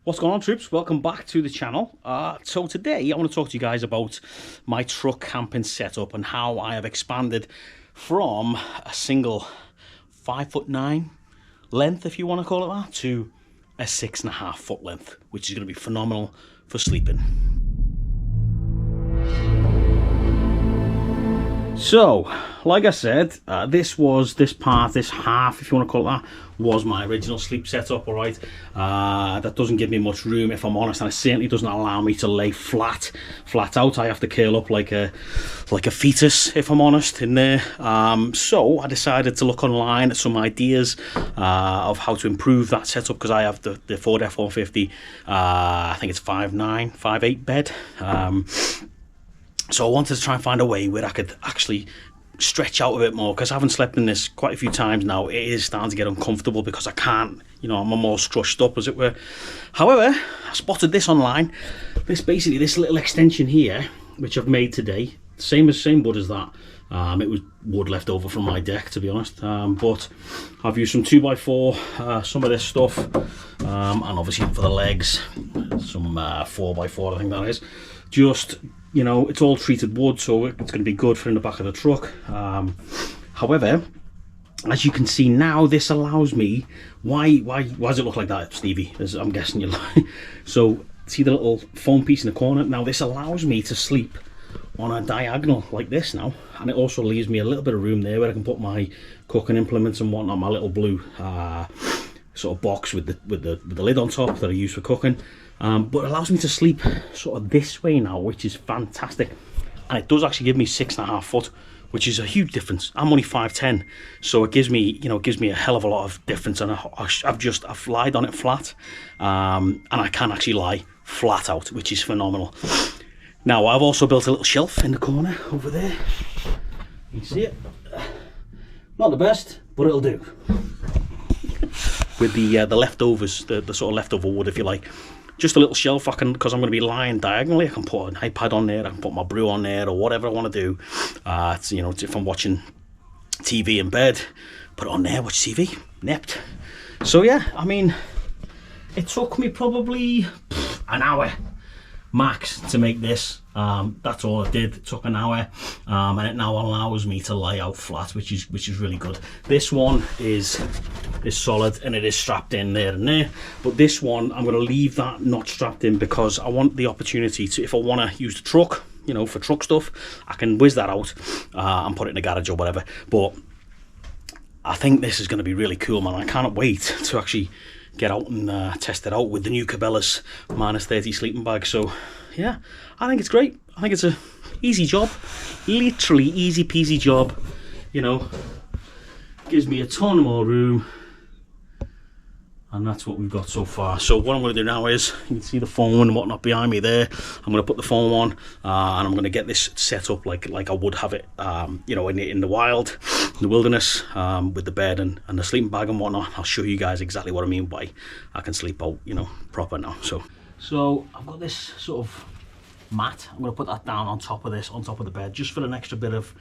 What's going on, troops? Welcome back to the channel. So today I want to talk to you guys about my truck camping setup and how I have expanded from a single 5'9" length, if you want to call it that, to a 6.5 foot length, which is going to be phenomenal for sleeping. So, like I said, this half, if you want to call it that, was my original sleep setup, alright? That doesn't give me much room, if I'm honest, and it certainly doesn't allow me to lay flat out. I have to curl up like a fetus, if I'm honest, in there. So I decided to look online at some ideas of how to improve that setup, because I have the Ford F-150, I think it's 5'9", 5'8" bed. So I wanted to try and find a way where I could actually stretch out a bit more, because I haven't slept in this quite a few times now. It is starting to get uncomfortable because I can't, I'm all scrushed up, as it were. However, I spotted this online. This little extension here, which I've made today, same wood as that. It was wood left over from my deck, to be honest. But I've used some 2x4, some of this stuff, and obviously for the legs, some 4x4, I think that is. Just, it's all treated wood, so it's going to be good for in the back of the truck. However, as you can see now, this allows me, why does it look like that, Stevie? As I'm guessing you're like. So see the little foam piece in the corner? Now this allows me to sleep on a diagonal like this now, and it also leaves me a little bit of room there where I can put my cooking implements and whatnot, my little blue sort of box with the lid on top that I use for cooking. But it allows me to sleep sort of this way now, which is fantastic. And it does actually give me 6.5 foot, which is a huge difference. I'm only 5'10", so it gives me, a hell of a lot of difference. And I've lied on it flat, and I can actually lie flat out, which is phenomenal. Now I've also built a little shelf in the corner over there. You can see it. Not the best, but it'll do. With the leftovers, the sort of leftover wood, if you like. Just a little shelf because I'm going to be lying diagonally. I can put an iPad on there, I can put my brew on there, or whatever I want to do. If I'm watching TV in bed, put it on there, watch TV, nept. So yeah, it took me probably an hour max to make this. That's all it did. It took an hour, and it now allows me to lay out flat, which is really good. This one is solid, and it is strapped in there and there, but this one I'm going to leave that not strapped in, because I want the opportunity to, if I want to use the truck, for truck stuff, I can whiz that out and put it in the garage or whatever. But I think this is going to be really cool, man. I can't wait to actually get out and test it out with the new Cabela's -30 sleeping bag. So yeah, I think it's great. I think it's a easy job, literally easy peasy job. Gives me a ton more room, and that's what we've got so far. So what I'm going to do now is, you can see the phone and whatnot behind me there. I'm going to put the phone on, and I'm going to get this set up like I would have it, in the wild, in the wilderness, with the bed and the sleeping bag and whatnot. I'll show you guys exactly what I mean by I can sleep out, proper now. So I've got this sort of mat. I'm going to put that down on top of this, on top of the bed, just for an extra bit of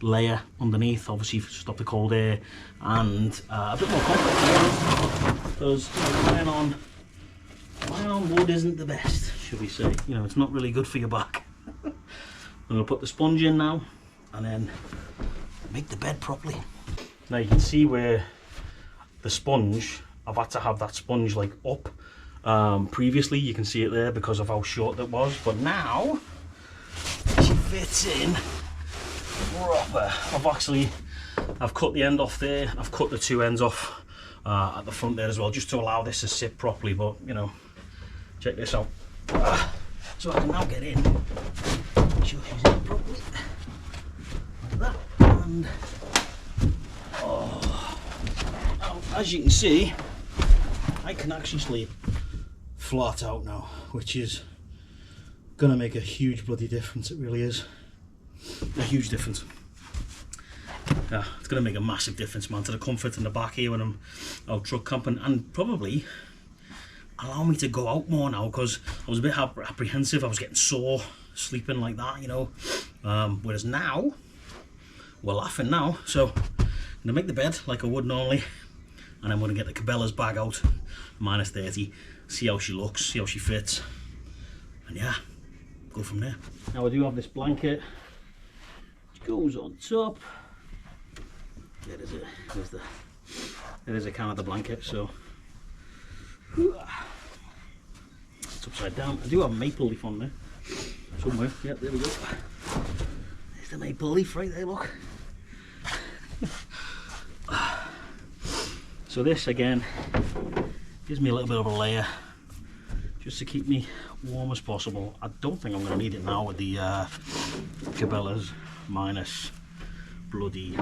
layer underneath, obviously to stop the cold air, and a bit more comfort, because lying on wood isn't the best, should we say. It's not really good for your back. I'm going to put the sponge in now, and then make the bed properly. Now you can see where the sponge, I've had to have that sponge like up. Previously, you can see it there because of how short that was, but now she fits in proper. I've cut the end off there. I've cut the two ends off at the front there as well, just to allow this to sit properly. But check this out. So I can now get in. She's in properly like that, and now, as you can see, I can actually sleep flat out now, which is gonna make a huge bloody difference. It really is a huge difference. Yeah, it's gonna make a massive difference, man, to the comfort in the back here when I'm out truck camping, and probably allow me to go out more now, because I was a bit apprehensive. I was getting sore sleeping like that, whereas now we're laughing now. So I'm gonna make the bed like I would normally, and I'm gonna get the Cabela's bag out, -30, see how she looks, see how she fits, and yeah, go from there. Now I do have this blanket which goes on top. There is it. There is a can of the blanket, so it's upside down. I do have a maple leaf on there somewhere. Yep, there we go. There's the maple leaf right there, look. So this again gives me a little bit of a layer just to keep me warm as possible. I don't think I'm going to need it now with the Cabela's minus 30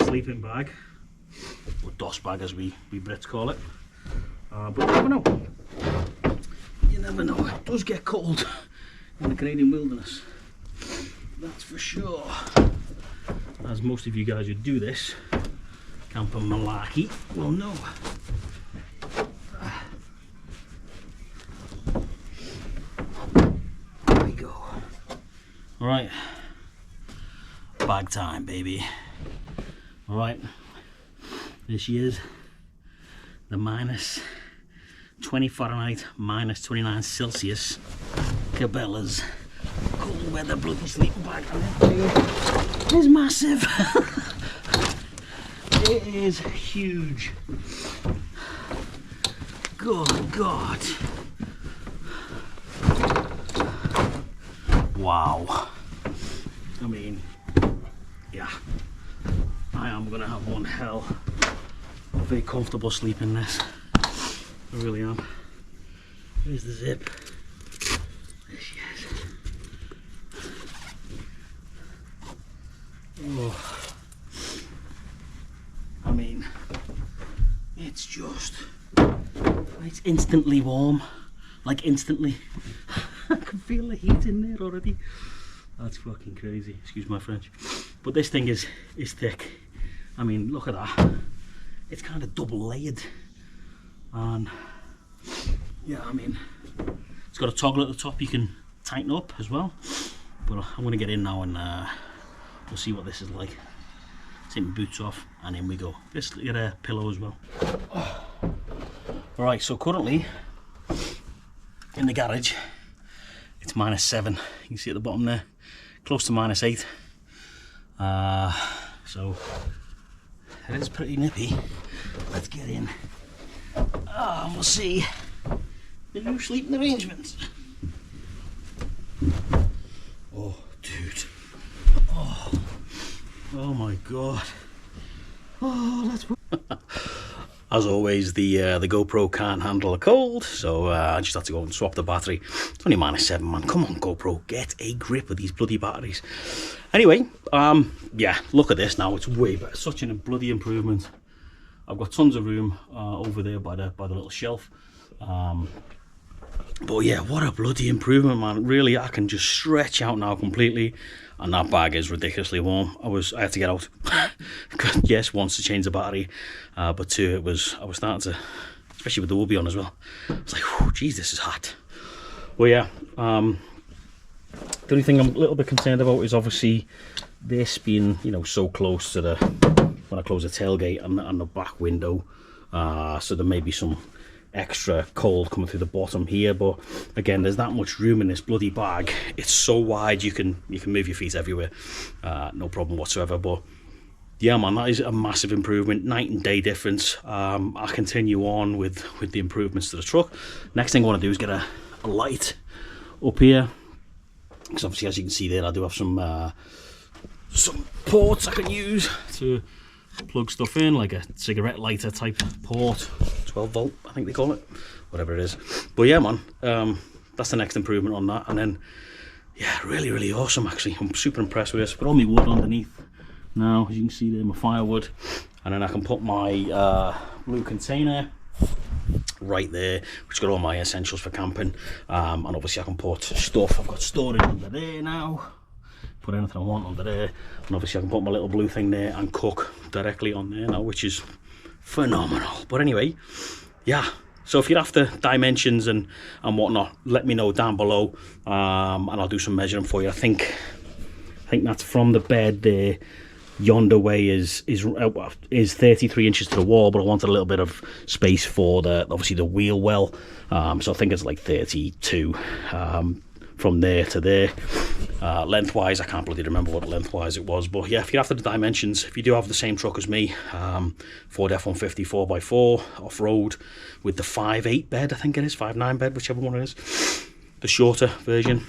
sleeping bag, or DOS bag as we Brits call it. But you never know. You never know. It does get cold in the Canadian wilderness. That's for sure. As most of you guys who do this, Camper Malarkey, will know. There we go. Alright. Bag time, baby. Alright. There she is. The minus 20 Fahrenheit, minus 29 Celsius. Cabela's cold weather bloody sleeping bag. It's massive. It is huge. Good God. Wow. I mean, yeah. I am gonna have one hell of a comfortable sleep in this. I really am. There's the zip. There she is. Oh. I mean, it's just, it's instantly warm, like instantly. I can feel the heat in there already. That's fucking crazy, excuse my French. But this thing is thick. I mean, look at that. It's kind of double layered. And yeah, I mean, it's got a toggle at the top you can tighten up as well. But I'm gonna get in now and we'll see what this is like. Take my boots off and in we go. Let's get a pillow as well. Alright, so currently in the garage it's -7. You can see at the bottom there, close to -8. So it is pretty nippy. Let's get in and we'll see the new sleeping arrangements. Oh, dude. Oh my God. Oh, that's as always, the GoPro can't handle a cold, so I just had to go and swap the battery. It's only -7, man. Come on, GoPro, get a grip with these bloody batteries. Anyway, yeah, look at this now. It's way better. Such a bloody improvement. I've got tons of room over there by the little shelf. But yeah, what a bloody improvement, man. Really, I can just stretch out now completely, and that bag is ridiculously warm. I had to get out. Yes, once to change the battery, but two, I was starting to, especially with the Wubby on as well. I was like, oh, geez, this is hot. Well, yeah, the only thing I'm a little bit concerned about is obviously this being, you know, so close to the, when I close the tailgate and the back window, so there may be some extra cold coming through the bottom here, but again, there's that much room in this bloody bag. It's so wide, you can move your feet everywhere, no problem whatsoever. But yeah, man, that is a massive improvement, night and day difference. I'll continue on with the improvements to the truck. Next thing I want to do is get a light up here, because obviously, as you can see there, I do have some ports I can use to plug stuff in, like a cigarette lighter type port, 12 volt I think they call it, whatever it is. But yeah, man, that's the next improvement on that. And then yeah, really awesome actually. I'm super impressed with this. Put all my wood underneath now, as you can see there, my firewood, and then I can put my blue container right there, which got all my essentials for camping, and obviously I can put stuff. I've got storage under there now, put anything I want under there, and obviously I can put my little blue thing there and cook directly on there now, which is phenomenal. But anyway, yeah, so if you're after dimensions and whatnot, let me know down below, and I'll do some measuring for you. I think that's from the bed there yonder way is 33 inches to the wall, but I wanted a little bit of space for obviously the wheel well. So I think it's like 32 from there to there. Lengthwise, I can't bloody remember what lengthwise it was, but yeah, if you're after the dimensions, if you do have the same truck as me, Ford F-150 4x4 off-road with the 5.8 bed, I think it is, 5.9 bed, whichever one it is, the shorter version,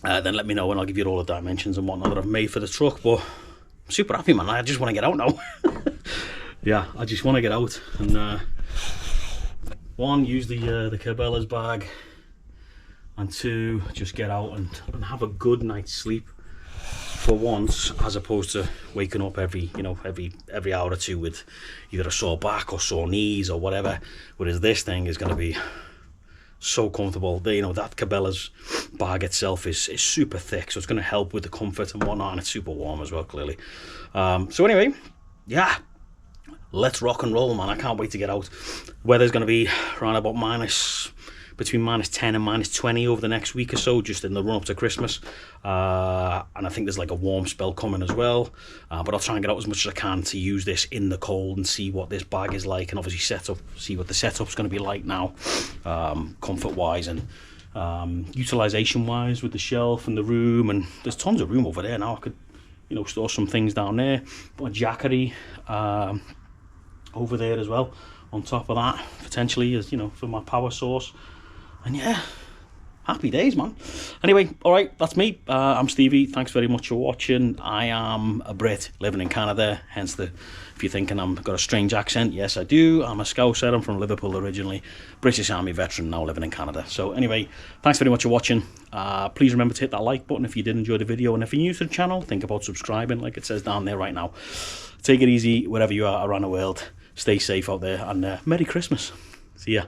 then let me know and I'll give you all the dimensions and whatnot that I've made for the truck. But I'm super happy, man. I just want to get out now. Yeah, I just want to get out and one, use the Cabela's bag, and two, just get out and have a good night's sleep for once, as opposed to waking up every hour or two with either a sore back or sore knees or whatever. Whereas this thing is going to be so comfortable. That Cabela's bag itself is super thick, so it's going to help with the comfort and whatnot, and it's super warm as well, clearly. So anyway, yeah, let's rock and roll, man. I can't wait to get out. Weather's going to be around about between -10 and -20 over the next week or so, just in the run up to Christmas, and I think there's like a warm spell coming as well, but I'll try and get out as much as I can to use this in the cold and see what this bag is like, and obviously see what the setup's going to be like now, comfort wise and utilization wise with the shelf and the room. And there's tons of room over there now. I could store some things down there, put a jackery over there as well on top of that, potentially, as for my power source. And yeah, happy days, man. Anyway, all right, that's me. I'm Stevie. Thanks very much for watching. I am a Brit living in Canada, hence if you're thinking I've got a strange accent, yes, I do. I'm a Scouser. I'm from Liverpool originally, British Army veteran, now living in Canada. So anyway, thanks very much for watching. Please remember to hit that like button if you did enjoy the video, and if you're new to the channel, think about subscribing, like it says down there right now. Take it easy wherever you are around the world. Stay safe out there, and Merry Christmas. See ya.